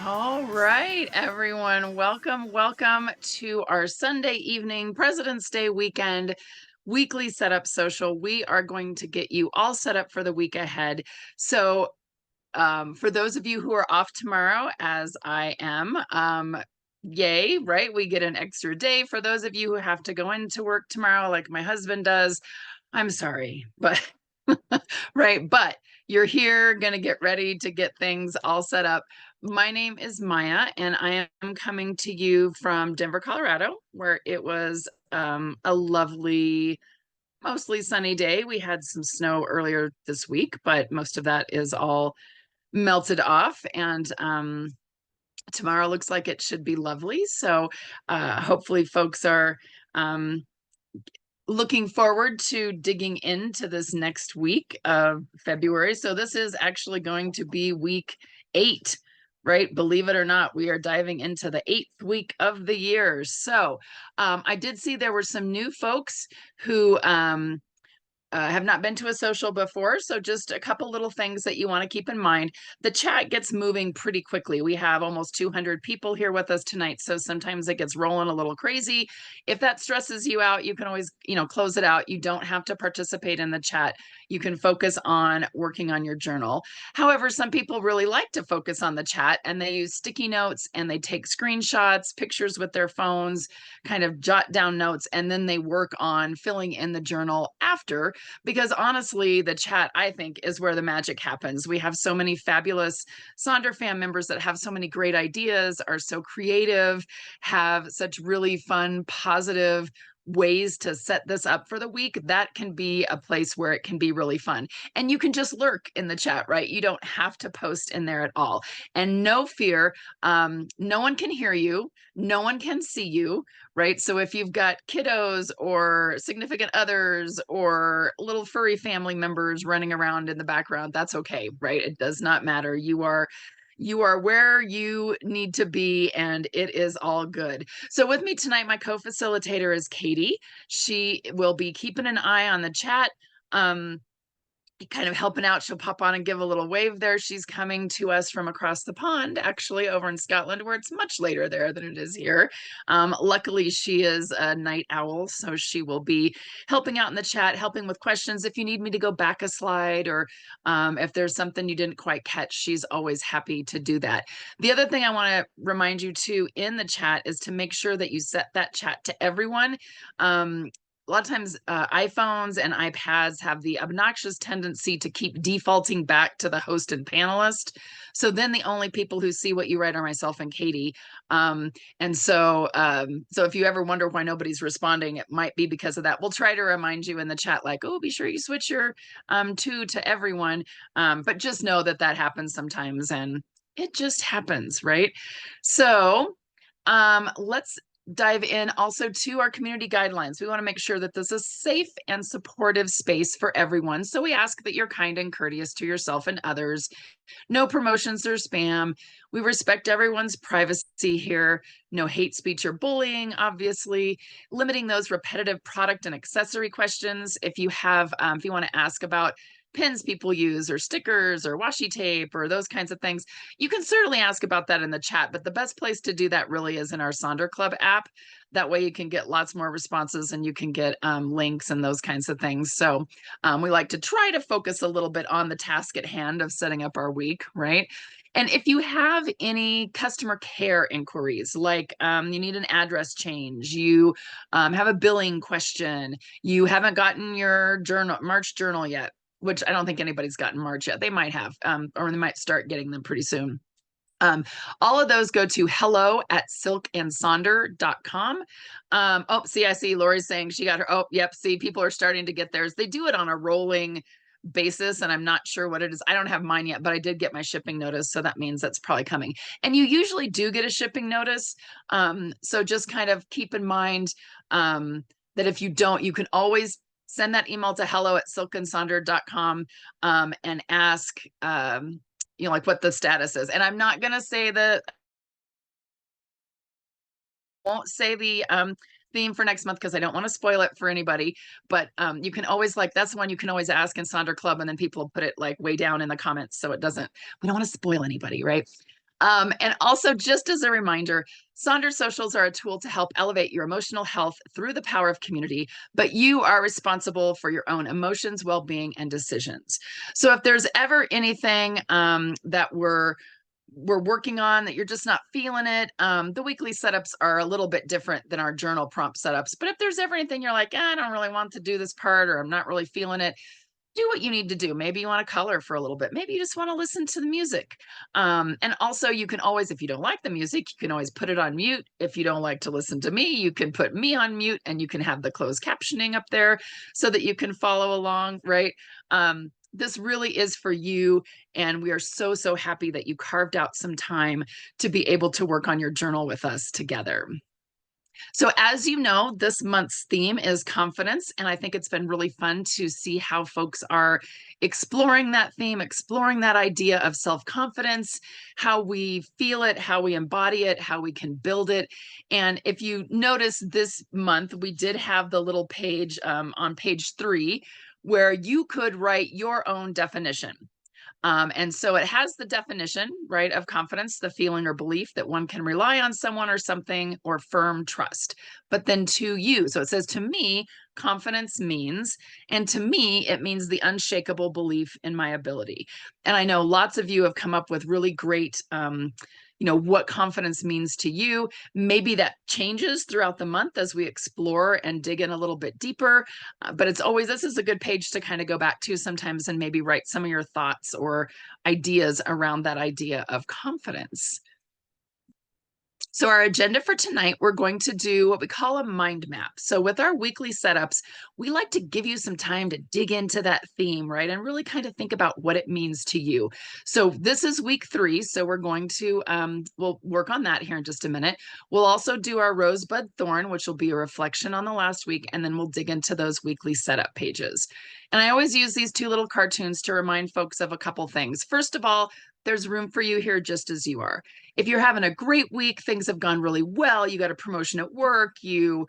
All right, everyone. Welcome to our Sunday evening President's Day weekend weekly setup social. We are going to get you all set up for the week ahead. So, for those of you who are off tomorrow, as I am, yay, right? We get an extra day. For those of you who have to go into work tomorrow, like my husband does, I'm sorry, but right. But you're here, going to get ready to get things all set up. My name is Maya, and I am coming to you from Denver, Colorado, where it was a lovely, mostly sunny day. We had some snow earlier this week, but most of that is all melted off. And tomorrow looks like it should be lovely. So hopefully, folks are. Looking forward to digging into this next week of February. So this is actually going to be week 8, right? Believe it or not, we are diving into the 8th week of the year. So I did see there were some new folks who have not been to a social before. So just a couple little things that you want to keep in mind. The chat gets moving pretty quickly. We have almost 200 people here with us tonight. So sometimes it gets rolling a little crazy. If that stresses you out, you can always, close it out. You don't have to participate in the chat. You can focus on working on your journal. However, some people really like to focus on the chat and they use sticky notes and they take screenshots, pictures with their phones, kind of jot down notes, and then they work on filling in the journal after, because honestly, the chat, I think, is where the magic happens. We have so many fabulous Sonder fam members that have so many great ideas, are so creative, have such really fun, positive ways to set this up for the week. That can be a place where it can be really fun. And you can just lurk in the chat, right? You don't have to post in there at all. And no fear, no one can hear you, no one can see you, right? So if you've got kiddos or significant others or little furry family members running around in the background, that's okay, right? It does not matter. You are where you need to be, and it is all good. So with me tonight, my co-facilitator is Katie. She will be keeping an eye on the chat. Kind of helping out. She'll pop on and give a little wave there. She's coming to us from across the pond, actually over in Scotland, where it's much later there than it is here. Luckily, she is a night owl, so she will be helping out in the chat, helping with questions. If you need me to go back a slide, or if there's something you didn't quite catch, she's always happy to do that. The other thing I want to remind you too in the chat is to make sure that you set that chat to everyone. A lot of times iPhones and iPads have the obnoxious tendency to keep defaulting back to the host and panelist. So then the only people who see what you write are myself and Katie. So if you ever wonder why nobody's responding, it might be because of that. We'll try to remind you in the chat, like, oh, be sure you switch your to everyone. But just know that that happens sometimes, and it just happens, right? So let's dive in also to our community guidelines. We want to make sure that this is a safe and supportive space for everyone. So we ask that you're kind and courteous to yourself and others. No promotions or spam. We respect everyone's privacy here. No hate speech or bullying, obviously. Limiting those repetitive product and accessory questions. If you want to ask about pins people use or stickers or washi tape or those kinds of things, you can certainly ask about that in the chat, but the best place to do that really is in our Sonder Club app. That way you can get lots more responses and you can get links and those kinds of things. So we like to try to focus a little bit on the task at hand of setting up our week, right? And if you have any customer care inquiries, like you need an address change, you have a billing question, you haven't gotten your March journal yet, which I don't think anybody's gotten March yet. They might have, or they might start getting them pretty soon. All of those go to hello@silkandsonder.com. I see Lori's saying she got her. Oh, yep. See, people are starting to get theirs. They do it on a rolling basis, and I'm not sure what it is. I don't have mine yet, but I did get my shipping notice, so that means that's probably coming. And you usually do get a shipping notice. So just kind of keep in mind that if you don't, you can always send that email to hello@silkandsonder.com and ask like what the status is. And I'm not going to say won't say the theme for next month because I don't want to spoil it for anybody, but you can always, like, that's the one you can always ask in Sonder Club, and then people put it like way down in the comments, so we don't want to spoil anybody, right? And also, just as a reminder, Sonder Socials are a tool to help elevate your emotional health through the power of community, but you are responsible for your own emotions, well-being, and decisions. So if there's ever anything that we're working on that you're just not feeling it, the weekly setups are a little bit different than our journal prompt setups. But if there's ever anything you're like, I don't really want to do this part, or I'm not really feeling it, do what you need to do. Maybe you want to color for a little bit. Maybe you just want to listen to the music. And also, you can always, if you don't like the music, you can always put it on mute. If you don't like to listen to me, you can put me on mute, and you can have the closed captioning up there so that you can follow along, right? This really is for you. And we are so, so happy that you carved out some time to be able to work on your journal with us together. So as you know, this month's theme is confidence, and I think it's been really fun to see how folks are exploring that theme, exploring that idea of self-confidence, how we feel it, how we embody it, how we can build it. And if you notice this month, we did have the little page on page 3 where you could write your own definition. And so it has the definition, right, of confidence, the feeling or belief that one can rely on someone or something, or firm trust. But then to you, so it says, to me, confidence means, and to me, it means the unshakable belief in my ability. And I know lots of you have come up with really great, what confidence means to you. Maybe that changes throughout the month as we explore and dig in a little bit deeper. But it's always, this is a good page to kind of go back to sometimes and maybe write some of your thoughts or ideas around that idea of confidence. So our agenda for tonight, we're going to do what we call a mind map. So with our weekly setups, we like to give you some time to dig into that theme, right? And really kind of think about what it means to you. So this is week 3. So we're going to, we'll work on that here in just a minute. We'll also do our rosebud thorn, which will be a reflection on the last week. And then we'll dig into those weekly setup pages. And I always use these 2 little cartoons to remind folks of a couple things. First of all, there's room for you here just as you are. If you're having a great week, things have gone really well, you got a promotion at work, you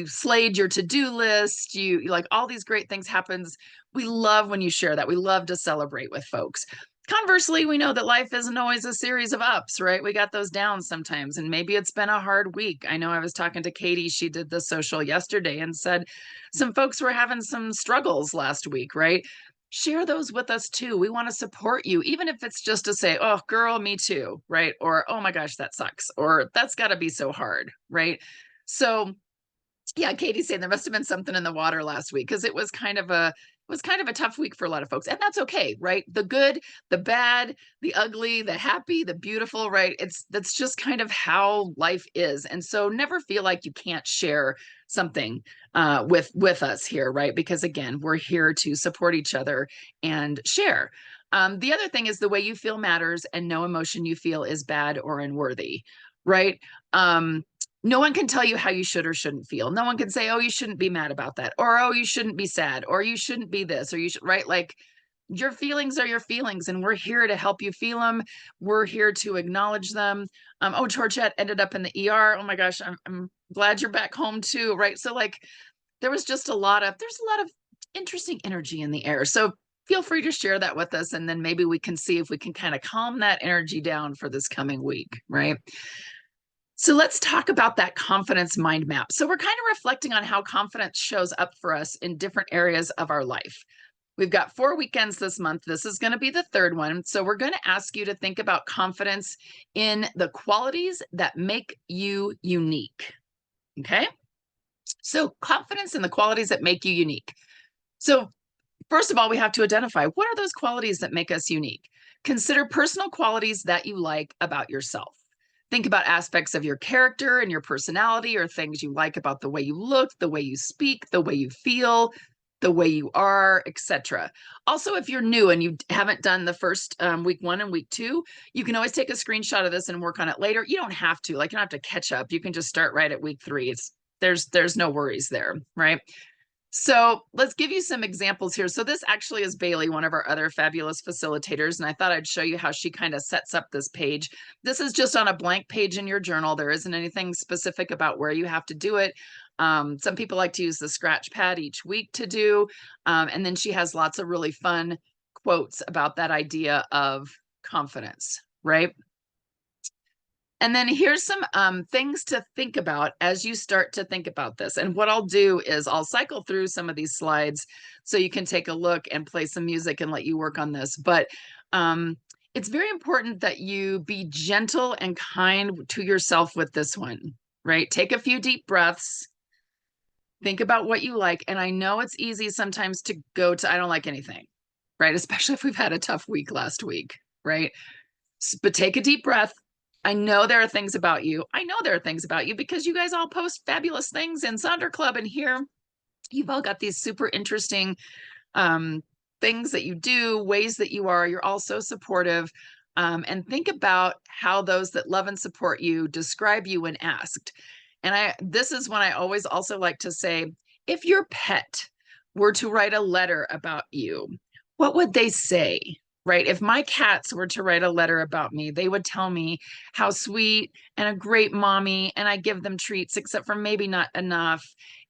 slayed your to-do list, you like all these great things happens. We love when you share that. We love to celebrate with folks. Conversely, we know that life isn't always a series of ups, right? We got those downs sometimes, and maybe it's been a hard week. I know I was talking to Katie, she did the social yesterday and said some folks were having some struggles last week, right? Share those with us too. We want to support you, even if it's just to say, oh, girl, me too, right? Or, oh my gosh, that sucks. Or that's got to be so hard, right? So yeah, Katie's saying there must have been something in the water last week because it was kind of a tough week for a lot of folks. And that's okay, right? The good, the bad, the ugly, the happy, the beautiful, right? That's just kind of how life is. And so never feel like you can't share something with us here, right? Because again, we're here to support each other and share. The other thing is the way you feel matters, and no emotion you feel is bad or unworthy, right? No one can tell you how you should or shouldn't feel. No one can say, oh, you shouldn't be mad about that, or oh, you shouldn't be sad, or you shouldn't be this, or you should, right? Like your feelings are your feelings, and we're here to help you feel them. We're here to acknowledge them. Oh, Georgette ended up in the ER. Oh my gosh, I'm glad you're back home too, right? So like there's a lot of interesting energy in the air. So feel free to share that with us, and then maybe we can see if we can kind of calm that energy down for this coming week, right? So let's talk about that confidence mind map. So we're kind of reflecting on how confidence shows up for us in different areas of our life. We've got 4 weekends this month. This is going to be the 3rd one. So we're going to ask you to think about confidence in the qualities that make you unique. Okay? So confidence in the qualities that make you unique. So first of all, we have to identify what are those qualities that make us unique. Consider personal qualities that you like about yourself. Think about aspects of your character and your personality, or things you like about the way you look, the way you speak, the way you feel, the way you are, etc. Also, if you're new and you haven't done the first week 1 and week 2, you can always take a screenshot of this and work on it later. You don't have to, like, you don't have to catch up. You can just start right at week 3. There's no worries there, right? So let's give you some examples here. So this actually is Bailey, one of our other fabulous facilitators, and I thought I'd show you how she kind of sets up this page. This is just on a blank page in your journal. There isn't anything specific about where you have to do it. Some people like to use the scratch pad each week to do. And then she has lots of really fun quotes about that idea of confidence, right? And then here's some things to think about as you start to think about this. And what I'll do is I'll cycle through some of these slides so you can take a look and play some music and let you work on this. But it's very important that you be gentle and kind to yourself with this one, right? Take a few deep breaths. Think about what you like. And I know it's easy sometimes to go to, I don't like anything, right? Especially if we've had a tough week last week, right? But take a deep breath. I know there are things about you. I know there are things about you because you guys all post fabulous things in Sonder Club. And here you've all got these super interesting things that you do, ways that you are. You're all so supportive. And think about how those that love and support you describe you when asked. And this is when I always also like to say, if your pet were to write a letter about you, what would they say? Right? If my cats were to write a letter about me, they would tell me how sweet and a great mommy, and I give them treats, except for maybe not enough,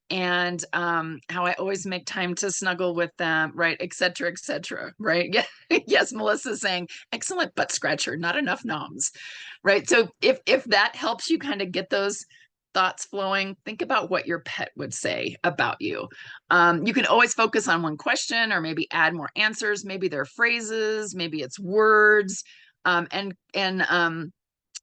and how I always make time to snuggle with them, right? Et cetera, right? Yeah. Yes, Melissa's saying, excellent butt scratcher, not enough noms, right? So if that helps you kind of get those thoughts flowing, think about what your pet would say about you. You can always focus on one question or maybe add more answers. Maybe they're phrases, maybe it's words. I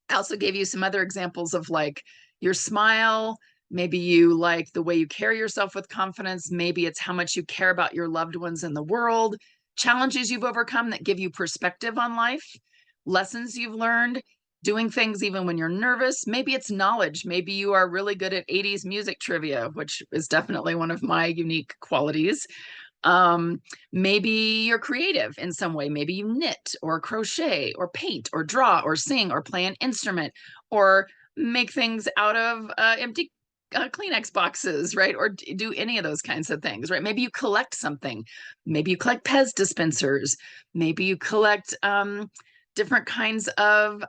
also gave you some other examples of like your smile. Maybe you like the way you carry yourself with confidence. Maybe it's how much you care about your loved ones in the world, challenges you've overcome that give you perspective on life, lessons you've learned, doing things even when you're nervous. Maybe it's knowledge. Maybe you are really good at 80s music trivia, which is definitely one of my unique qualities. Maybe you're creative in some way. Maybe you knit or crochet or paint or draw or sing or play an instrument or make things out of empty Kleenex boxes, right? Or do any of those kinds of things, right? Maybe you collect something. Maybe you collect Pez dispensers. Maybe you collect different kinds of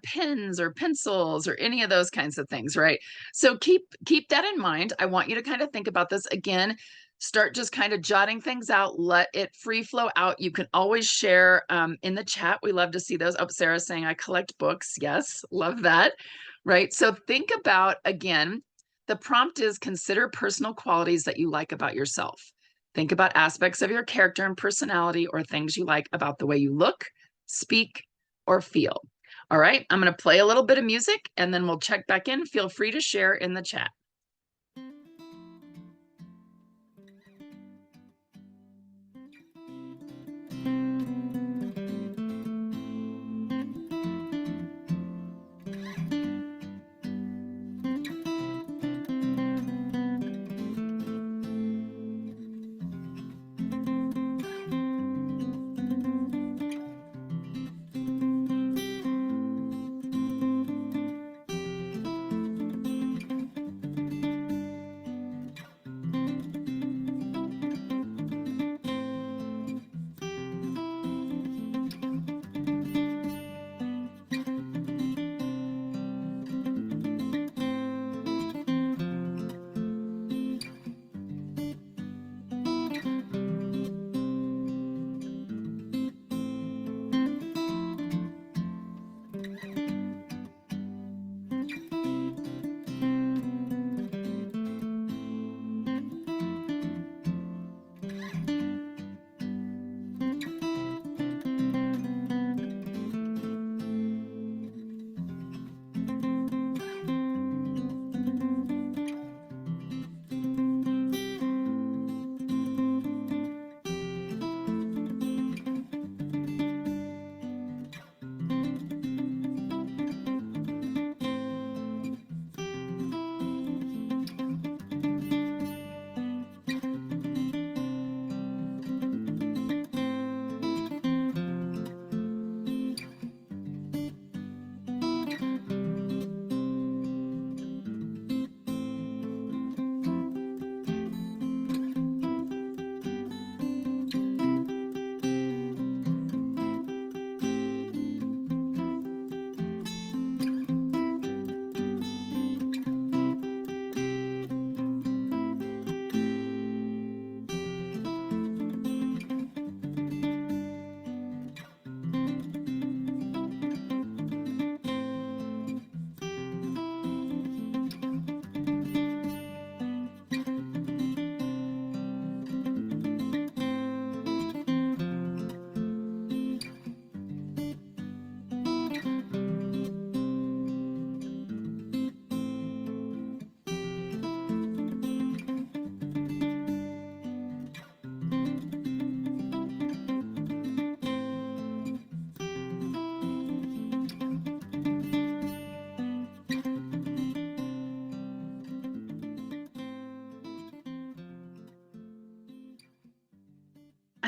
pens or pencils or any of those kinds of things, right? So keep that in mind. I want you to kind of think about this again. Start just kind of jotting things out. Let it free flow out. You can always share in the chat. We love to see those. Oh, Sarah's saying, I collect books. Yes, love that. Right. So think about, again, the prompt is consider personal qualities that you like about yourself. Think about aspects of your character and personality or things you like about the way you look, speak, or feel. All right. I'm going to play a little bit of music and then we'll check back in. Feel free to share in the chat.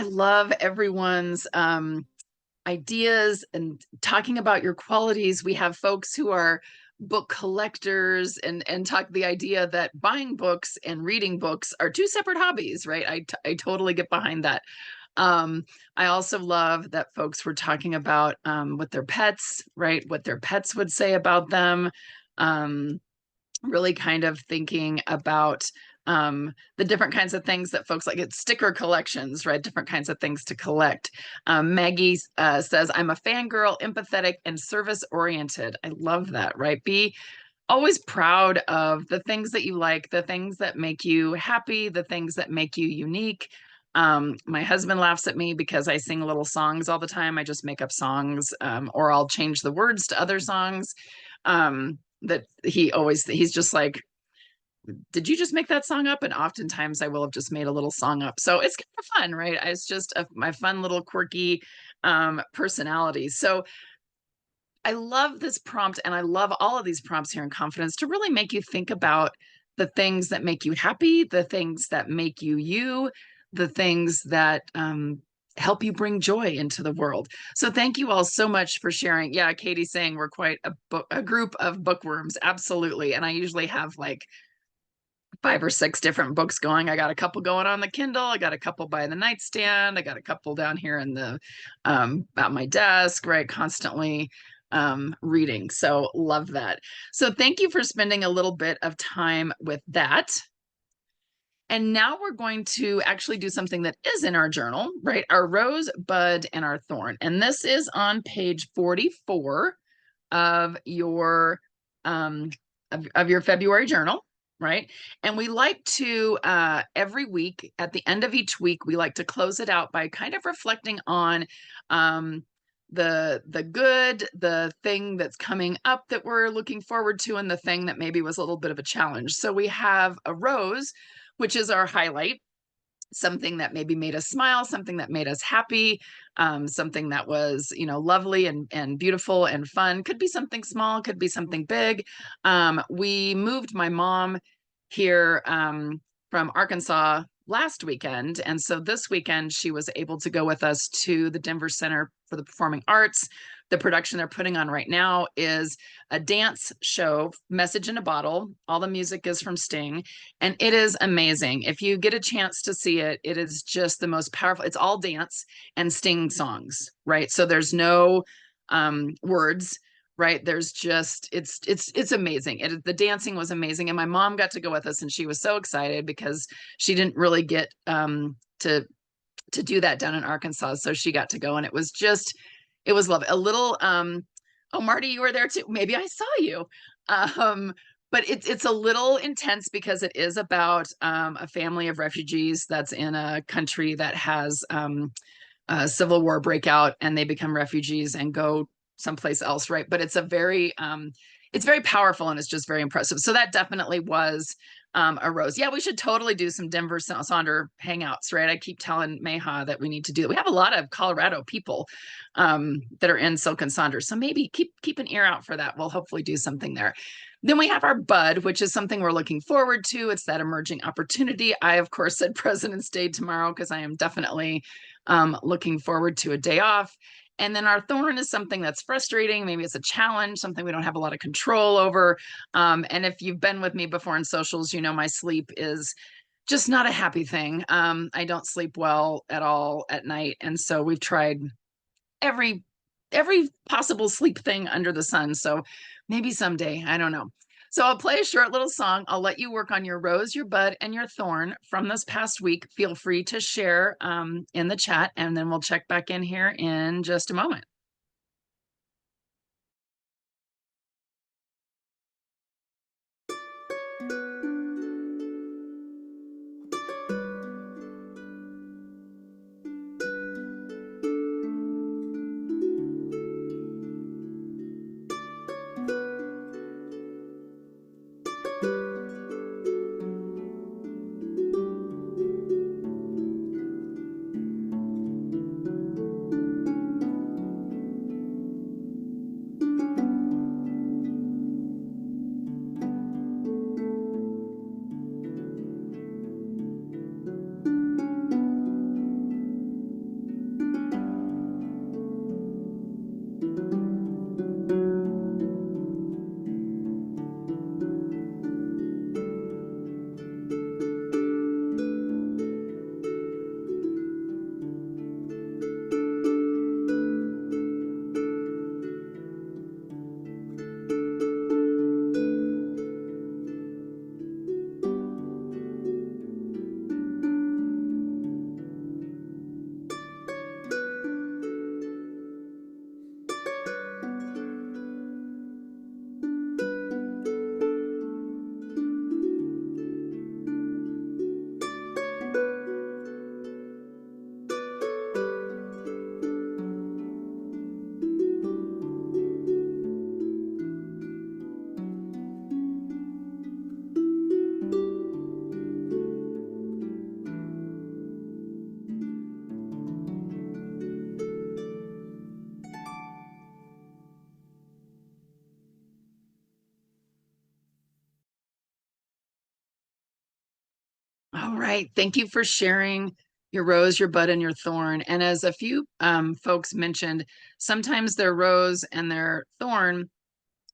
love everyone's ideas and talking about your qualities. We have folks who are book collectors and talk the idea that buying books and reading books are two separate hobbies, right? I totally get behind that. I also love that folks were talking about with their pets, right? What their pets would say about them. Really kind of thinking about the different kinds of things that folks like. It's sticker collections, right? Different kinds of things to collect. Maggie says, I'm a fangirl, empathetic, and service oriented. I love that, right? Be always proud of the things that you like, the things that make you happy, the things that make you unique. My husband laughs at me because I sing little songs all the time. I just make up songs, or I'll change the words to other songs. That he's just like, did you just make that song up? And oftentimes I will have just made a little song up. So it's kind of fun, right? It's just my fun little quirky personality. So I love this prompt, and I love all of these prompts here in Confidence to really make you think about the things that make you happy, the things that make you you, the things that help you bring joy into the world. So thank you all so much for sharing. Yeah, Katie's saying we're quite a group of bookworms. Absolutely. And I usually have like 5 or 6 different books going. I got a couple going on the Kindle. I got a couple by the nightstand. I got a couple down here in the at my desk, right? Constantly reading. So love that. So thank you for spending a little bit of time with that. And now we're going to actually do something that is in our journal, right? Our rose, bud, and our thorn. And this is on page 44 of your of your February journal, right? And we like to every week, at the end of each week, we like to close it out by kind of reflecting on the good, the thing that's coming up that we're looking forward to, and the thing that maybe was a little bit of a challenge. So we have a rose, which is our highlight, something that maybe made us smile, something that made us happy, something that was, lovely and beautiful and fun. Could be something small, could be something big. We moved my mom here from Arkansas last weekend. And so this weekend, she was able to go with us to the Denver Center for the Performing Arts. The production they're putting on right now is a dance show, Message in a Bottle. All the music is from Sting, and it is amazing. If you get a chance to see it, it is just the most powerful. It's all dance and Sting songs, right? So there's no words, right? There's just it's amazing. The dancing was amazing, and my mom got to go with us, and she was so excited because she didn't really get to do that down in Arkansas, so she got to go, and it was lovely. A little oh, Marty, you were there too. Maybe I saw you. But it's a little intense because it is about a family of refugees that's in a country that has a civil war breakout, and they become refugees and go someplace else, right? But it's very powerful, and it's just very impressive. So that definitely was a rose. Yeah, we should totally do some Denver Sonder hangouts, right? I keep telling Meha that we need to do that. We have a lot of Colorado people that are in Silk and Sonder, so maybe keep an ear out for that. We'll hopefully do something there. Then we have our bud, which is something we're looking forward to. It's that emerging opportunity. I, of course, said President's Day tomorrow because I am definitely looking forward to a day off. And then our thorn is something that's frustrating. Maybe it's a challenge, something we don't have a lot of control over. And if you've been with me before in socials, you know my sleep is just not a happy thing. I don't sleep well at all at night. And so we've tried every possible sleep thing under the sun. So maybe someday, I don't know. So I'll play a short little song. I'll let you work on your rose, your bud, and your thorn from this past week. Feel free to share in the chat, and then we'll check back in here in just a moment. All right. Thank you for sharing your rose, your bud, and your thorn. And as a few folks mentioned, sometimes their rose and their thorn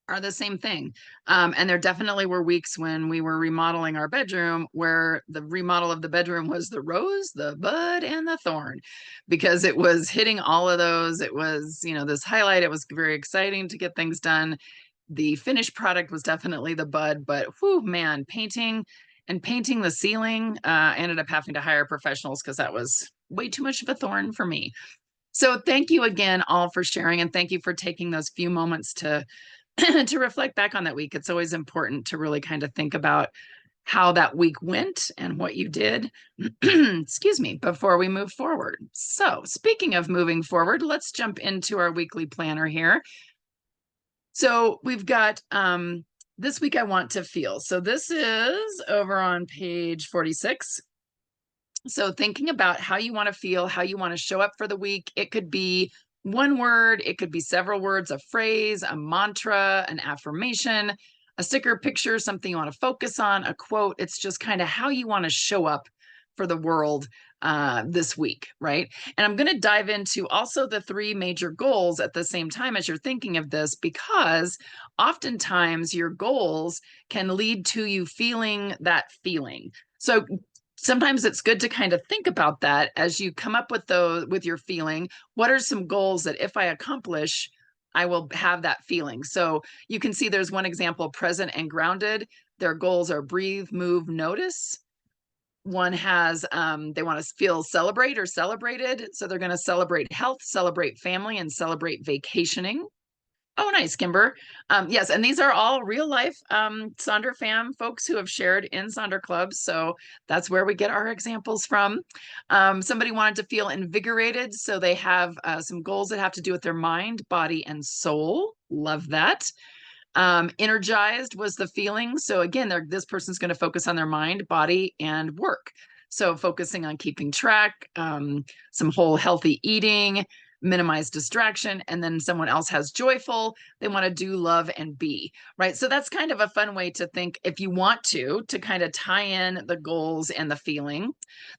are the same thing. And there definitely were weeks when we were remodeling our bedroom where the remodel of the bedroom was the rose, the bud, and the thorn, because it was hitting all of those. It was, this highlight. It was very exciting to get things done. The finished product was definitely the bud, but whew, man, painting the ceiling, I ended up having to hire professionals because that was way too much of a thorn for me. So thank you again all for sharing, and thank you for taking those few moments to to reflect back on that week. It's always important to really kind of think about how that week went and what you did, excuse me, before we move forward. So speaking of moving forward, let's jump into our weekly planner here. So we've got this week I want to feel. So this is over on page 46. So thinking about how you want to feel, how you want to show up for the week. It could be one word, it could be several words, a phrase, a mantra, an affirmation, a sticker, picture, something you want to focus on, a quote. It's just kind of how you want to show up for the world this week, right? And I'm going to dive into also the three major goals at the same time as you're thinking of this, because oftentimes your goals can lead to you feeling that feeling. So sometimes it's good to kind of think about that as you come up with those, with your feeling. What are some goals that if I accomplish, I will have that feeling? So you can see there's one example, present and grounded. Their goals are breathe, move, notice. One has they want to feel celebrate or celebrated, so they're going to celebrate health, celebrate family, and celebrate vacationing. Oh, nice, Kimber. Yes, and these are all real life Sonder fam folks who have shared in Sonder clubs. So that's where we get our examples from. Somebody wanted to feel invigorated, so they have some goals that have to do with their mind, body, and soul. Love that. Energized was the feeling. So again, this person's going to focus on their mind, body, and work. So focusing on keeping track, some whole healthy eating, minimize distraction. And then someone else has joyful. They want to do, love, and be, right? So that's kind of a fun way to think, if you want to kind of tie in the goals and the feeling.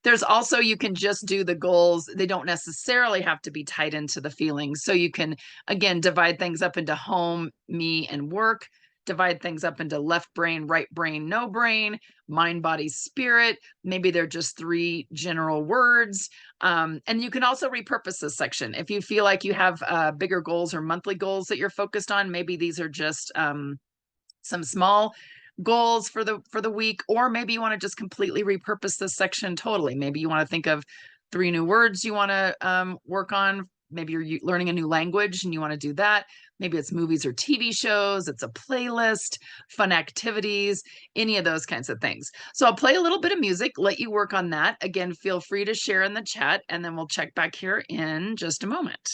There's also, you can just do the goals. They don't necessarily have to be tied into the feelings. So you can, again, divide things up into home, me, and work, divide things up into left brain, right brain, no brain, mind, body, spirit. Maybe they're just three general words. And you can also repurpose this section. If you feel like you have bigger goals or monthly goals that you're focused on, maybe these are just some small goals for the week, or maybe you want to just completely repurpose this section totally. Maybe you want to think of 3 new words you want to work on. Maybe you're learning a new language and you want to do that. Maybe it's movies or TV shows, it's a playlist, fun activities, any of those kinds of things. So I'll play a little bit of music, let you work on that. Again, feel free to share in the chat, and then we'll check back here in just a moment.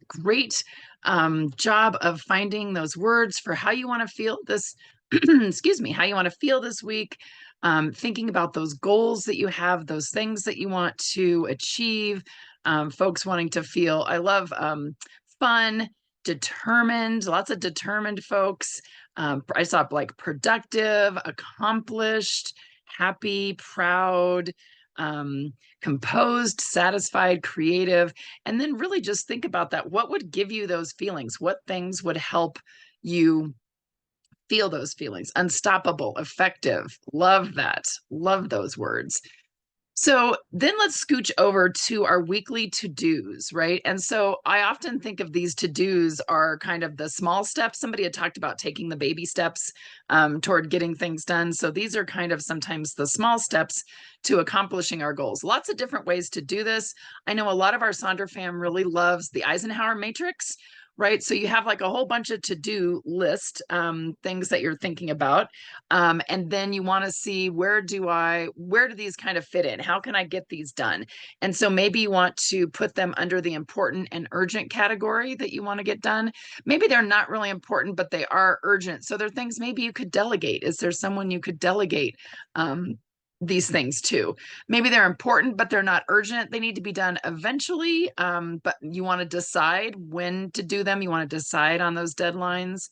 great job of finding those words for how you want to feel this, excuse me, how you want to feel this week. Thinking about those goals that you have, those things that you want to achieve, folks wanting to feel, I love fun, determined, lots of determined folks. I saw like productive, accomplished, happy, proud, composed, satisfied, creative. And then really just think about that. What would give you those feelings? What things would help you feel those feelings? Unstoppable, effective. Love that. Love those words. So then let's scooch over to our weekly to-dos, right? And so I often think of these to-dos are kind of the small steps. Somebody had talked about taking the baby steps toward getting things done. So these are kind of sometimes the small steps to accomplishing our goals. Lots of different ways to do this. I know a lot of our Sonder fam really loves the Eisenhower matrix, right? So you have like a whole bunch of to-do list things that you're thinking about. And then you want to see where do these kind of fit in? How can I get these done? And so maybe you want to put them under the important and urgent category that you want to get done. Maybe they're not really important, but they are urgent. So they're things maybe you could delegate. Is there someone you could delegate these things to? Maybe they're important, but they're not urgent. They need to be done eventually, but you want to decide when to do them. You want to decide on those deadlines.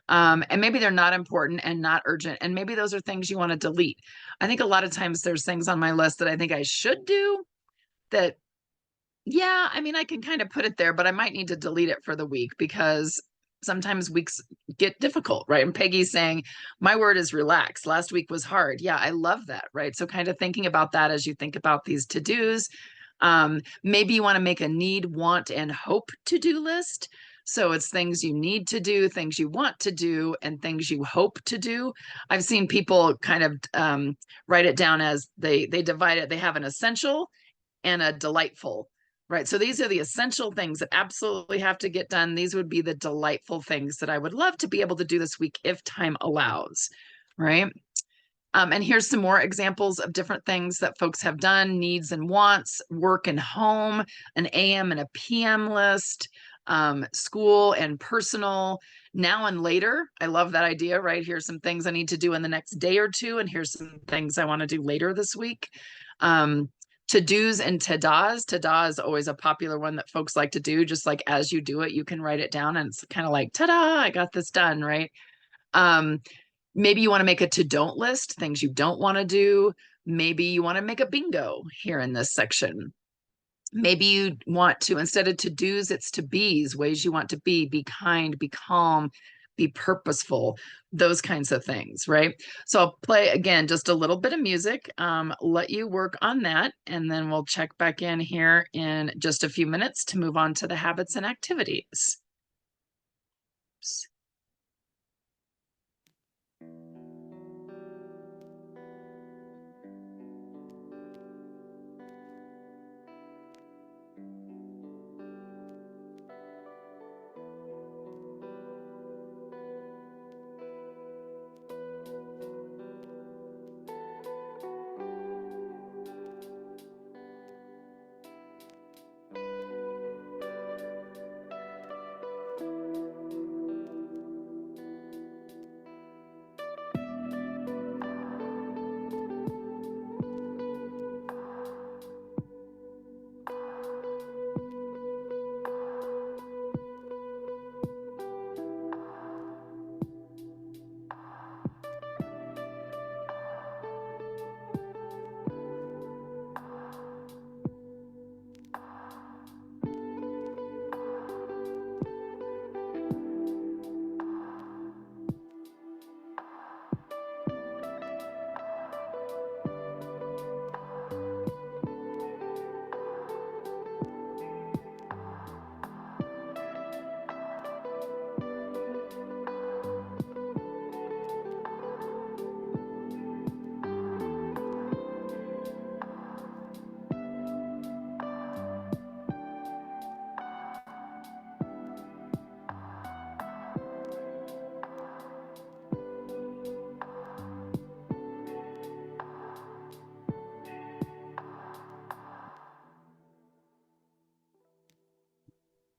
And maybe they're not important and not urgent. And maybe those are things you want to delete. I think a lot of times there's things on my list that I think I should do that, yeah, I mean, I can kind of put it there, but I might need to delete it for the week because sometimes weeks get difficult, right? And Peggy's saying, my word is relax. Last week was hard. Yeah, I love that, right? So kind of thinking about that as you think about these to-dos. Maybe you want to make a need, want, and hope to-do list. So it's things you need to do, things you want to do, and things you hope to do. I've seen people kind of write it down as they divide it. They have an essential and a delightful, right? So these are the essential things that absolutely have to get done. These would be the delightful things that I would love to be able to do this week if time allows, right? And here's some more examples of different things that folks have done: needs and wants, work and home, an AM and a PM list, school and personal, now and later. I love that idea, right? Here's some things I need to do in the next day or two, and here's some things I want to do later this week. To-dos and ta-das. Ta-da is always a popular one that folks like to do. Just like as you do it, you can write it down and it's kind of like, ta-da, I got this done, right? Maybe you want to make a to-don't list, things you don't want to do. Maybe you want to make a bingo here in this section. Maybe you want to, instead of to-dos, it's to-bes, ways you want to be kind, be calm, be purposeful, those kinds of things, right? So I'll play again just a little bit of music, let you work on that, and then we'll check back in here in just a few minutes to move on to the habits and activities. Oops.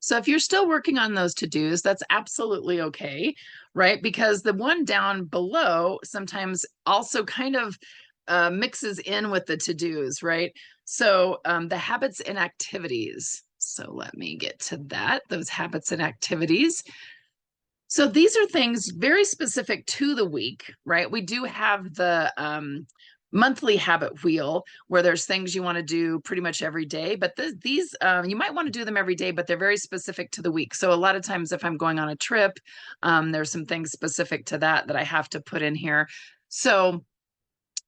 So if you're still working on those to-dos, that's absolutely okay, right? Because the one down below sometimes also kind of mixes in with the to-dos, right? So the habits and activities. So let me get to that, those habits and activities. So these are things very specific to the week, right? We do have the monthly habit wheel where there's things you want to do pretty much every day, but these you might want to do them every day, but they're very specific to the week. So a lot of times if I'm going on a trip, there's some things specific to that I have to put in here. So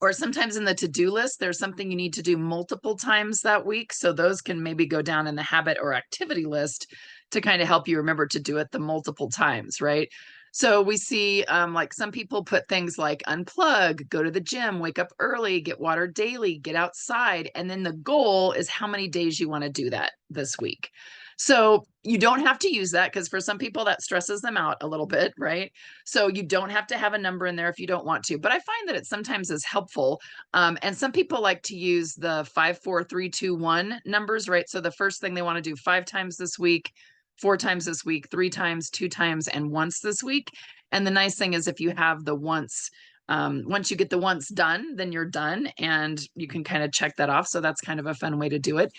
or sometimes in the to-do list, there's something you need to do multiple times that week. So those can maybe go down in the habit or activity list to kind of help you remember to do it the multiple times, right? So we see like some people put things like unplug, go to the gym, wake up early, get water daily, get outside. And then the goal is how many days you want to do that this week. So you don't have to use that because for some people that stresses them out a little bit, right? So you don't have to have a number in there if you don't want to, but I find that it sometimes is helpful. And some people like to use the 5, 4, 3, 2, 1 numbers, right? So the first thing they want to do 5 times this week, 4 times this week, 3 times, 2 times, and once this week. And the nice thing is if you have the once you get the once done, then you're done and you can kind of check that off. So that's kind of a fun way to do it.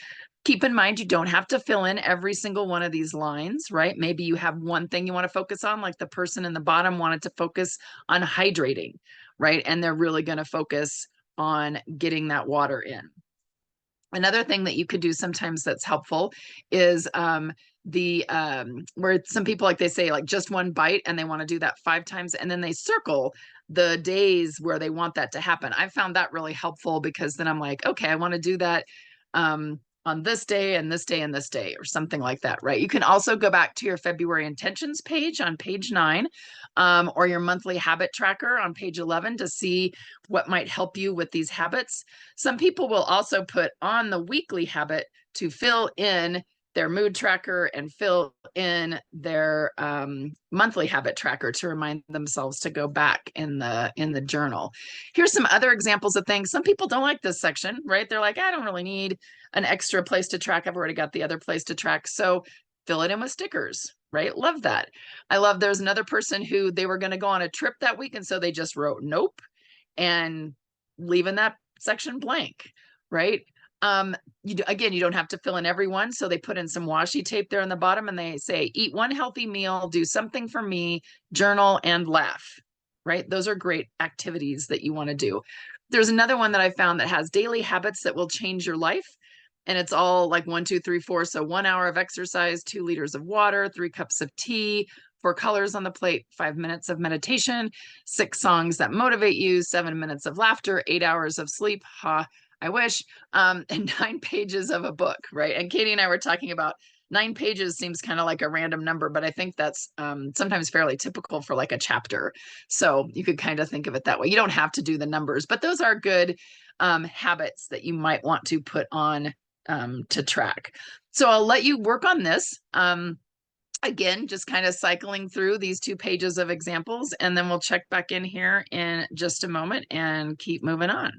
Keep in mind, you don't have to fill in every single one of these lines, right? Maybe you have one thing you want to focus on, like the person in the bottom wanted to focus on hydrating, right? And they're really going to focus on getting that water in. Another thing that you could do sometimes that's helpful is where some people like they say like just one bite and they want to do that 5 times and then they circle the days where they want that to happen. I found that really helpful because then I'm like, okay, I want to do that on this day and this day and this day or something like that, right? You can also go back to your February intentions page on page 9 or your monthly habit tracker on page 11 to see what might help you with these habits. Some people will also put on the weekly habit to fill in their mood tracker and fill in their monthly habit tracker to remind themselves to go back in the journal. Here's some other examples of things. Some people don't like this section, right? They're like, I don't really need an extra place to track. I've already got the other place to track. So fill it in with stickers, right? Love that. I love there's another person who they were going to go on a trip that week. And so they just wrote nope and leaving that section blank, right? Again, you don't have to fill in every one. So they put in some washi tape there on the bottom and they say, eat one healthy meal, do something for me, journal and laugh, right? Those are great activities that you want to do. There's another one that I found that has daily habits that will change your life. And it's all like 1, 2, 3, 4. So 1 hour of exercise, 2 liters of water, 3 cups of tea, 4 colors on the plate, 5 minutes of meditation, 6 songs that motivate you, 7 minutes of laughter, 8 hours of sleep. Ha, I wish. And 9 pages of a book, right? And Katie and I were talking about 9 pages seems kind of like a random number, but I think that's sometimes fairly typical for like a chapter. So you could kind of think of it that way. You don't have to do the numbers, but those are good habits that you might want to put on to track. So I'll let you work on this. Again, just kind of cycling through these 2 pages of examples, and then we'll check back in here in just a moment and keep moving on.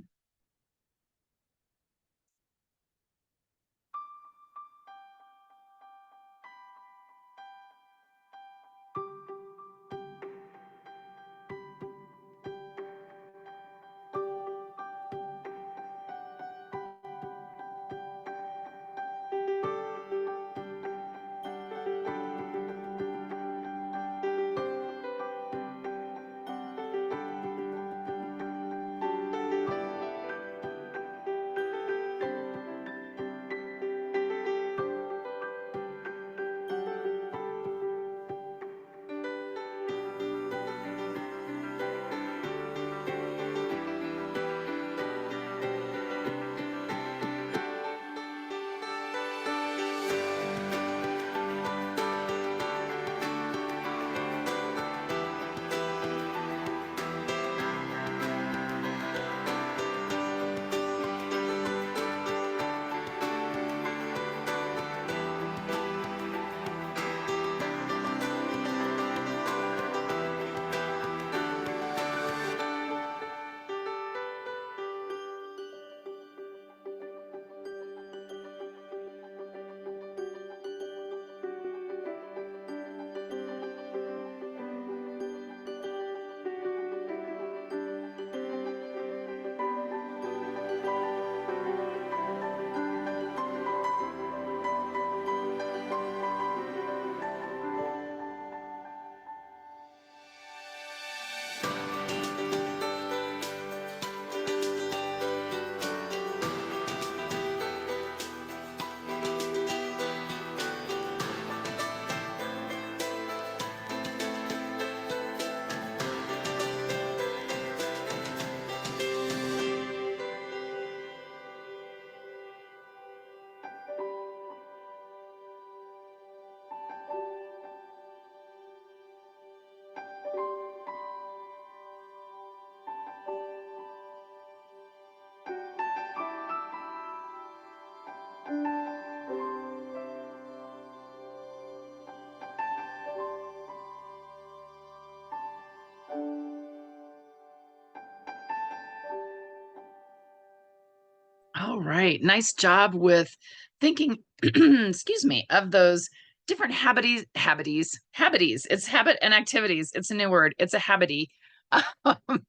All right. Nice job with thinking, excuse me, of those different habits. It's habit and activities. It's a new word. It's a habity. Um,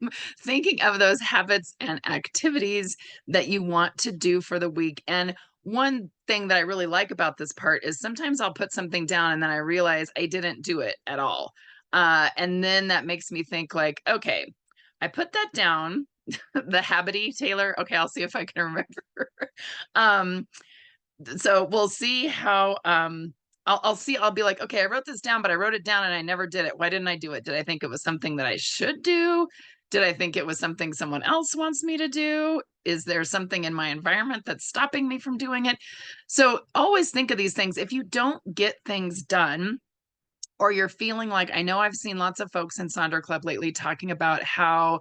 Thinking of those habits and activities that you want to do for the week. And one thing that I really like about this part is sometimes I'll put something down and then I realize I didn't do it at all. And then that makes me think like, okay, I put that down the habity Taylor. Okay, I'll see if I can remember. um, so we'll see how I'll see. I'll be like, okay, I wrote this down, but I wrote it down and I never did it. Why didn't I do it? Did I think it was something that I should do? Did I think it was something someone else wants me to do? Is there something in my environment that's stopping me from doing it? So always think of these things. If you don't get things done, or you're feeling like, I know I've seen lots of folks in Sonder Club lately talking about how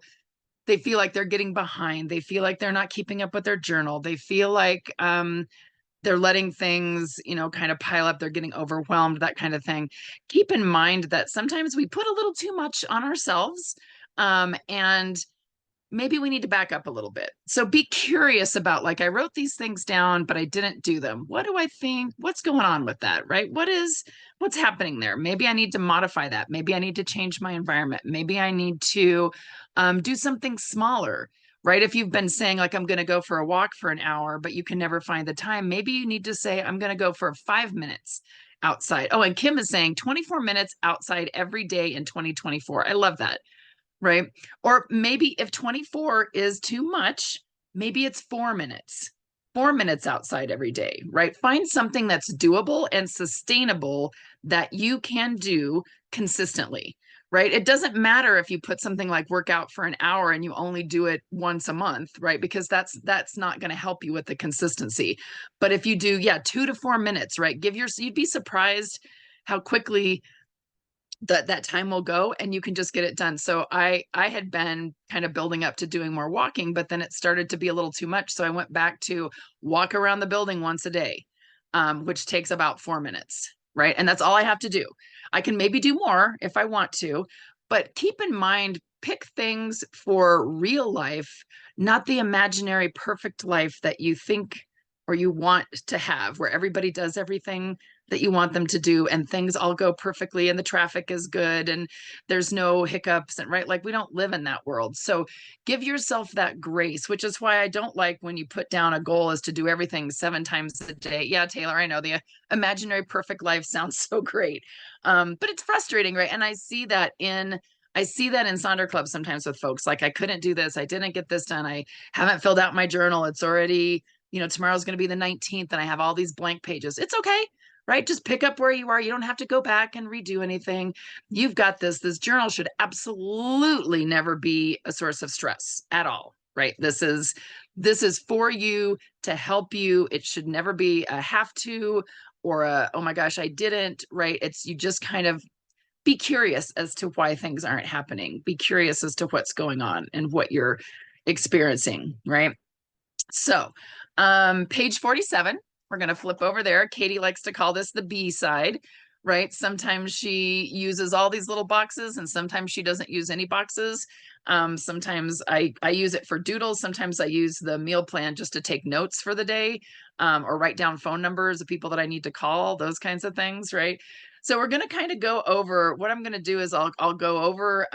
they feel like they're getting behind. They feel like they're not keeping up with their journal. They feel like they're letting things, kind of pile up. They're getting overwhelmed, that kind of thing. Keep in mind that sometimes we put a little too much on ourselves. And maybe we need to back up a little bit. So be curious about, like, I wrote these things down, but I didn't do them. What do I think? What's going on with that, right? What's happening there? Maybe I need to modify that. Maybe I need to change my environment. Maybe I need to do something smaller, right? If you've been saying like, I'm going to go for a walk for an hour, but you can never find the time, maybe you need to say, I'm going to go for 5 minutes outside. Oh, and Kim is saying 24 minutes outside every day in 2024. I love that. Right. Or maybe if 24 is too much, maybe it's 4 minutes, 4 minutes outside every day, right? Find something that's doable and sustainable that you can do consistently, right? It doesn't matter if you put something like work out for an hour and you only do it once a month, right? Because that's not going to help you with the consistency. But if you do, yeah, 2 to 4 minutes, right? You'd be surprised how quickly that time will go and you can just get it done. So I had been kind of building up to doing more walking, but then it started to be a little too much. So I went back to walk around the building once a day, which takes about 4 minutes, right? And that's all I have to do. I can maybe do more if I want to, but keep in mind, pick things for real life, not the imaginary perfect life that you think or you want to have, where everybody does everything that you want them to do and things all go perfectly and the traffic is good and there's no hiccups, and right, like we don't live in that world. So give yourself that grace, which is why I don't like when you put down a goal is to do everything 7 times a day. Yeah, Taylor, I know the imaginary perfect life sounds so great, but it's frustrating, right? And I see that in Sonder Club sometimes with folks like, I couldn't do this, I didn't get this done, I haven't filled out my journal, it's already, tomorrow's going to be the 19th and I have all these blank pages. It's okay, right? Just pick up where you are. You don't have to go back and redo anything. You've got this. This journal should absolutely never be a source of stress at all, right? This is for you, to help you. It should never be a have to or a, oh my gosh, I didn't, right? It's, you just kind of be curious as to why things aren't happening. Be curious as to what's going on and what you're experiencing, right? So, page 47, we're going to flip over there. Katie likes to call this the B side, right? Sometimes she uses all these little boxes and sometimes she doesn't use any boxes. Sometimes I use it for doodles. Sometimes I use the meal plan just to take notes for the day, or write down phone numbers of people that I need to call, those kinds of things, right? So we're going to kind of go over, what I'm going to do is I'll go over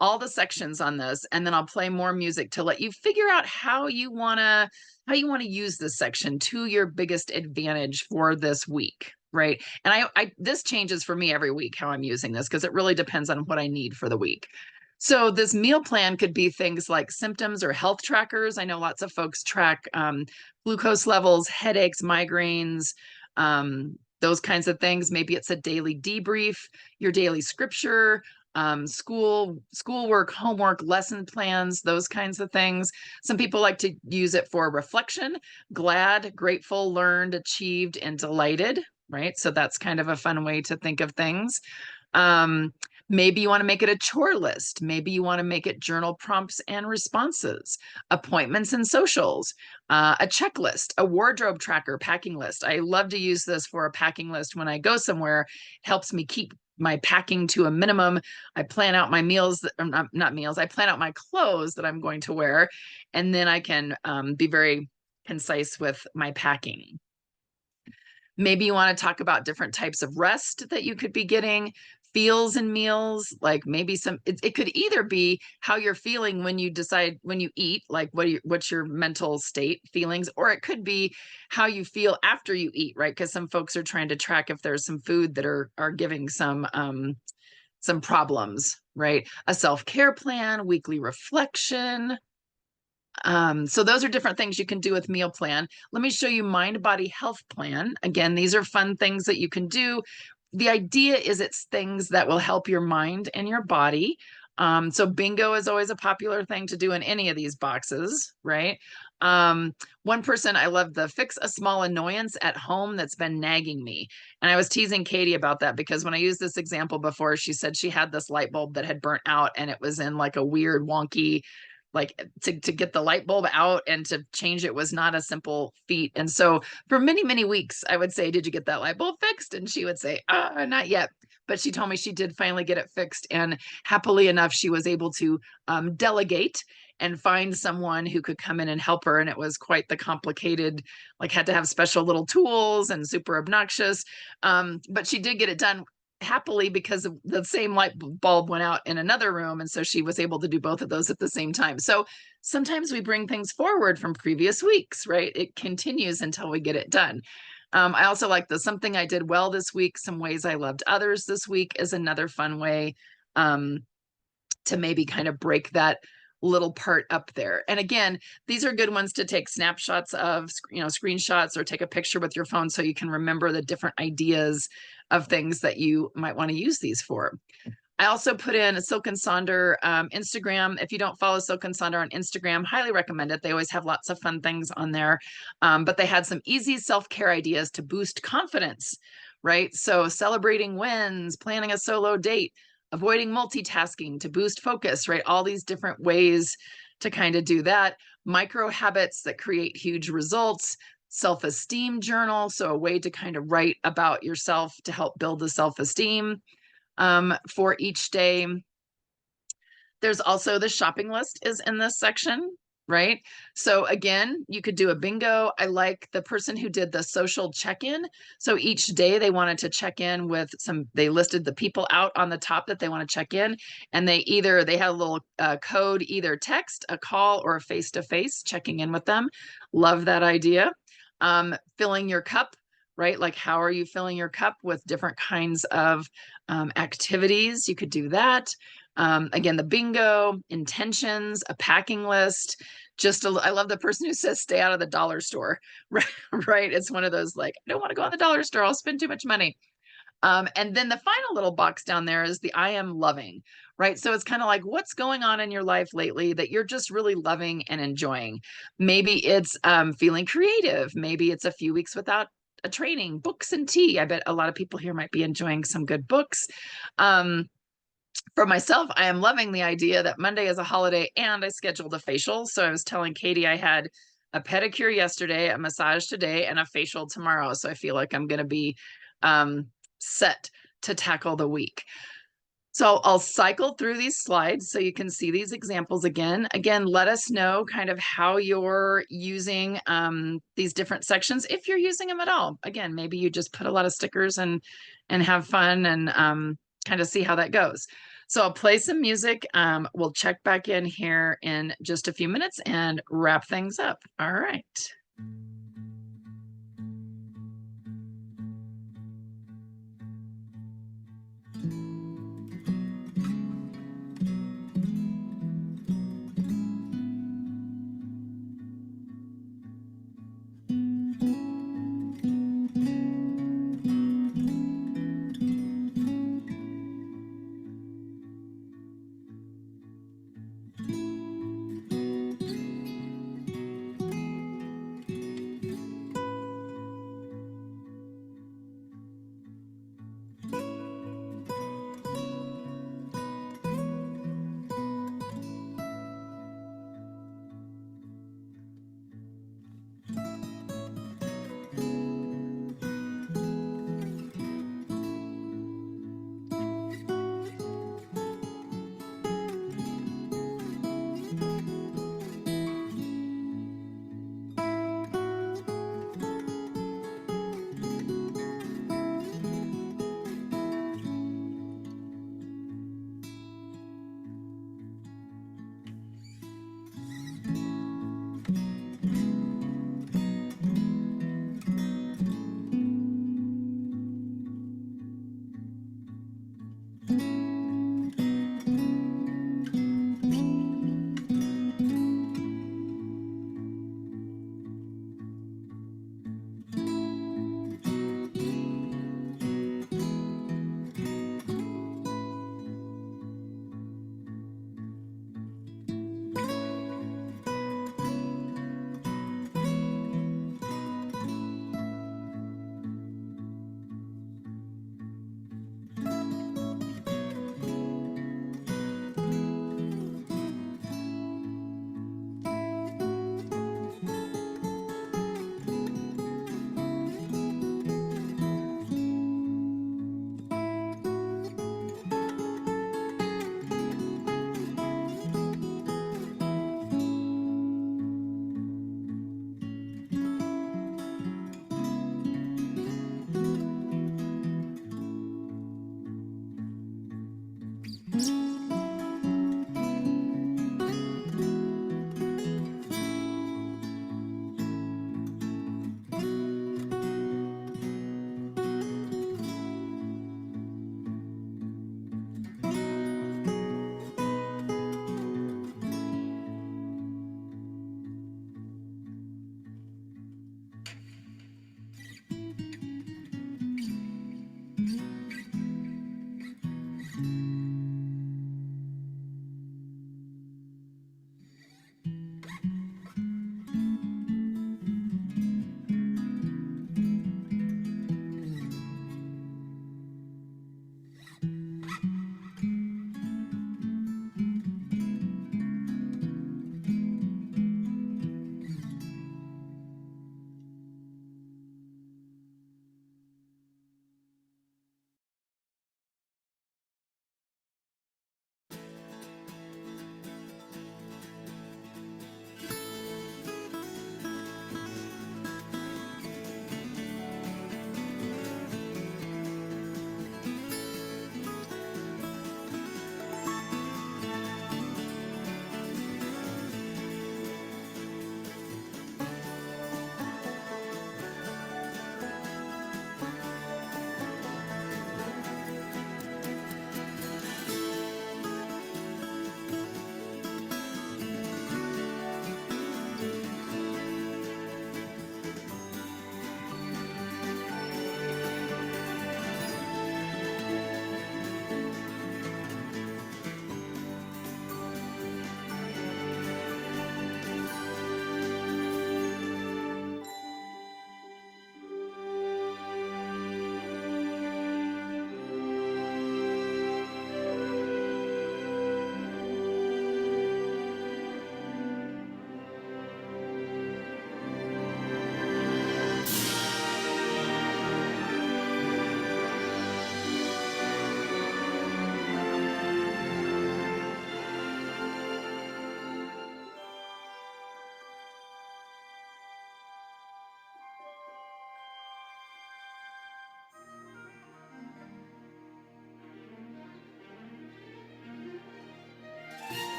all the sections on this, and then I'll play more music to let you figure out how you want to use this section to your biggest advantage for this week, right? And I this changes for me every week how I'm using this, because it really depends on what I need for the week. So this meal plan could be things like symptoms or health trackers. I know lots of folks track glucose levels, headaches, migraines, those kinds of things. Maybe it's a daily debrief, your daily scripture, schoolwork, homework, lesson plans, those kinds of things. Some people like to use it for reflection, glad, grateful, learned, achieved, and delighted, right? So that's kind of a fun way to think of things. Maybe you want to make it a chore list. Maybe you want to make it journal prompts and responses, appointments and socials, a checklist, a wardrobe tracker, packing list. I love to use this for a packing list when I go somewhere. It helps me keep my packing to a minimum. I plan out my meals, not meals, I plan out my clothes that I'm going to wear. And then I can be very concise with my packing. Maybe you want to talk about different types of rest that you could be getting, feels and meals, like maybe it could either be how you're feeling when you decide when you eat, like what's your mental state feelings, or it could be how you feel after you eat, right? Because some folks are trying to track if there's some food that are giving some problems, right? A self-care plan, weekly reflection. So those are different things you can do with meal plan. Let me show you mind body health plan. Again, these are fun things that you can do. The idea is it's things that will help your mind and your body. So bingo is always a popular thing to do in any of these boxes, right? One person, I love the fix a small annoyance at home that's been nagging me. And I was teasing Katie about that because when I used this example before, she said she had this light bulb that had burnt out and it was in like a weird wonky, like to get the light bulb out and to change it was not a simple feat. And so for many, many weeks, I would say, did you get that light bulb fixed? And she would say, not yet. But she told me she did finally get it fixed. And happily enough, she was able to delegate and find someone who could come in and help her. And it was quite the complicated, like had to have special little tools and super obnoxious. But she did get it done happily because the same light bulb went out in another room. And so she was able to do both of those at the same time. So sometimes we bring things forward from previous weeks, right? It continues until we get it done. I also like the something I did well this week, some ways I loved others this week is another fun way to maybe kind of break that little part up there. And again, these are good ones to take snapshots of, screenshots or take a picture with your phone so you can remember the different ideas of things that you might want to use these for. I also put in a Silk and Sonder Instagram. If you don't follow Silk and Sonder on Instagram, highly recommend it. They always have lots of fun things on there. But they had some easy self-care ideas to boost confidence, right? So celebrating wins, planning a solo date, avoiding multitasking to boost focus, right? All these different ways to kind of do that. Micro habits that create huge results, self-esteem journal. So a way to kind of write about yourself to help build the self-esteem for each day. There's also the shopping list is in this section, right? So again, you could do a bingo. I like the person who did the social check-in. So each day they wanted to check in with they listed the people out on the top that they want to check in. And they had a little code, either text, a call, or a face-to-face checking in with them. Love that idea. Filling your cup, right? Like how are you filling your cup with different kinds of activities? You could do that. Again, the bingo, intentions, a packing list. I love the person who says stay out of the dollar store, right? Right. It's one of those like, I don't want to go in the dollar store. I'll spend too much money. And then the final little box down there is the I am loving, right? So it's kind of like what's going on in your life lately that you're just really loving and enjoying. Maybe it's feeling creative. Maybe it's a few weeks without a training, books and tea. I bet a lot of people here might be enjoying some good books. For myself, I am loving the idea that Monday is a holiday and I scheduled a facial. So I was telling Katie I had a pedicure yesterday, a massage today, and a facial tomorrow. So I feel like I'm going to be set to tackle the week. So I'll cycle through these slides so you can see these examples again. Again, let us know kind of how you're using these different sections, if you're using them at all. Again, maybe you just put a lot of stickers and have fun and kind of see how that goes. So I'll play some music. We'll check back in here in just a few minutes and wrap things up. All right.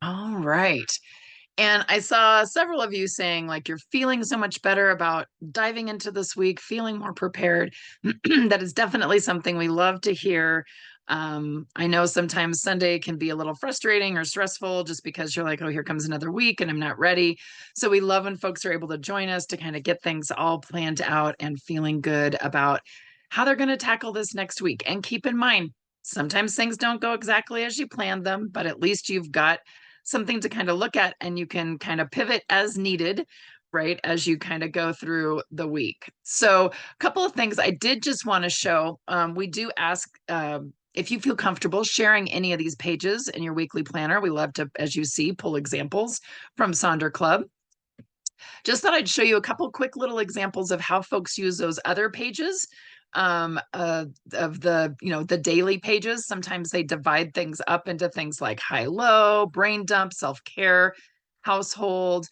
All right. And I saw several of you saying like you're feeling so much better about diving into this week, feeling more prepared. That is definitely something we love to hear. I know sometimes Sunday can be a little frustrating or stressful just because you're like, oh, here comes another week and I'm not ready. So we love when folks are able to join us to kind of get things all planned out and feeling good about how they're going to tackle this next week. And keep in mind, sometimes things don't go exactly as you planned them, but at least you've got something to kind of look at and you can kind of pivot as needed, right, as you kind of go through the week. So a couple of things I did just want to show. We do ask if you feel comfortable sharing any of these pages in your weekly planner. We love to, as you see, pull examples from Sonder Club. Just thought I'd show you a couple quick little examples of how folks use those other pages of the daily pages. Sometimes they divide things up into things like high low, brain dump, self-care, household.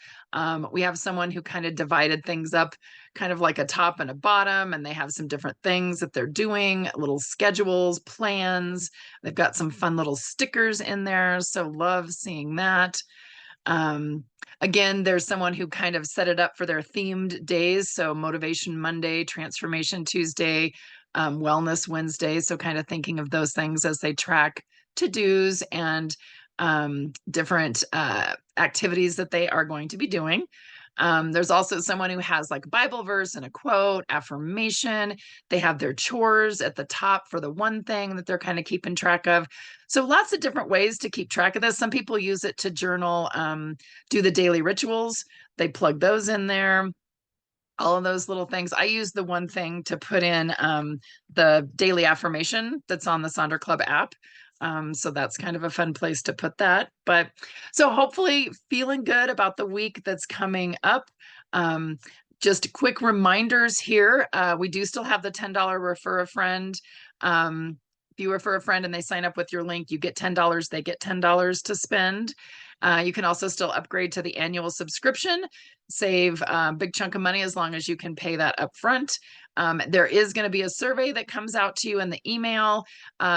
We have someone who kind of divided things up kind of like a top and a bottom, and they have some different things that they're doing, little schedules, plans. They've got some fun little stickers in there, so love seeing that. Again, there's someone who kind of set it up for their themed days. So Motivation Monday, Transformation Tuesday, Wellness Wednesday. So kind of thinking of those things as they track to-dos and different activities that they are going to be doing. There's also someone who has like a Bible verse and a quote, affirmation. They have their chores at the top for the one thing that they're kind of keeping track of. So lots of different ways to keep track of this. Some people use it to journal, do the daily rituals. They plug those in there. All of those little things. I use the one thing to put in the daily affirmation that's on the Sonder Club app. So that's kind of a fun place to put that. But so hopefully feeling good about the week that's coming up. Just quick reminders here. We do still have the $10 refer a friend. If you refer a friend and they sign up with your link, you get $10, they get $10 to spend. You can also still upgrade to the annual subscription, save a big chunk of money as long as you can pay that up front. There is going to be a survey that comes out to you in the email.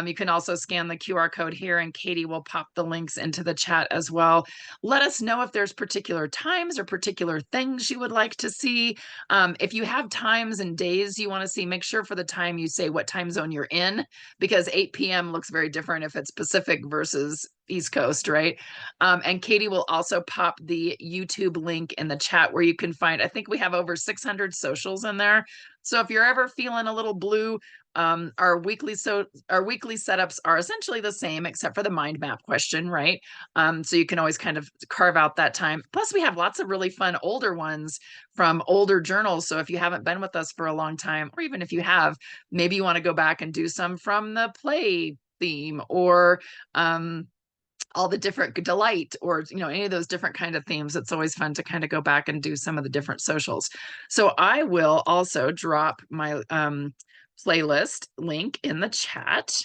You can also scan the QR code here, and Katie will pop the links into the chat as well. Let us know if there's particular times or particular things you would like to see. If you have times and days you want to see, make sure for the time you say what time zone you're in, because 8 p.m. looks very different if it's Pacific versus East Coast, right? And Katie will also pop the YouTube link in the chat where you can find, I think we have over 600 socials in there. So if you're ever feeling a little blue, our weekly setups are essentially the same except for the mind map question, right? So you can always kind of carve out that time. Plus we have lots of really fun older ones from older journals. So if you haven't been with us for a long time, or even if you have, maybe you want to go back and do some from the play theme, or all the different delight, or any of those different kind of themes. It's always fun to kind of go back and do some of the different socials. So I will also drop my playlist link in the chat,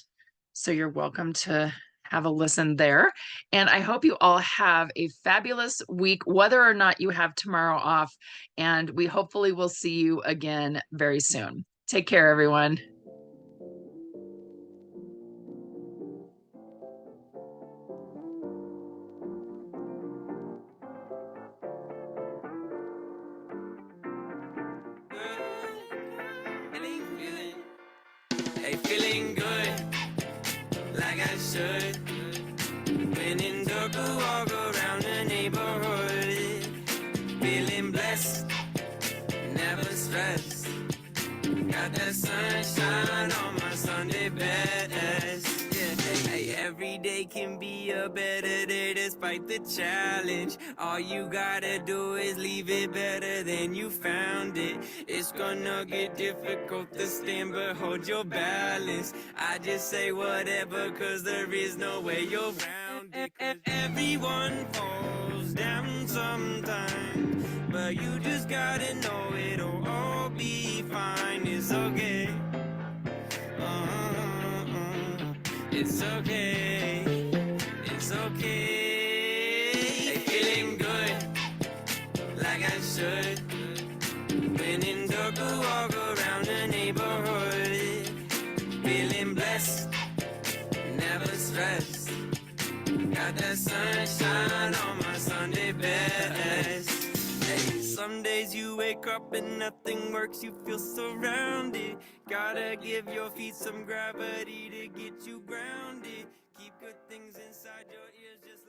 so you're welcome to have a listen there. And I hope you all have a fabulous week, whether or not you have tomorrow off, and we hopefully will see you again very soon. Take care, everyone. Feeling good, like I should. When in dark, walk around the neighborhood. Feeling blessed, never stressed. Got that sunshine on my Sunday best. Yeah, hey, every day can be a better day despite the challenge. All you gotta do is leave it better than you found it. It's gonna get difficult to stand, but hold your balance. I just say whatever, cause there is no way you're around it. Everyone falls down sometime, but you just gotta know it'll all be fine. It's okay. It's okay. It's okay. Hey, feeling good, like I should. When in dark, walk around the neighborhood. Feeling blessed, never stressed. Got that sunshine on my Sunday best. Hey, some days you wake up and nothing works, you feel surrounded. Gotta give your feet some gravity to get you grounded. Keep good things inside your ears just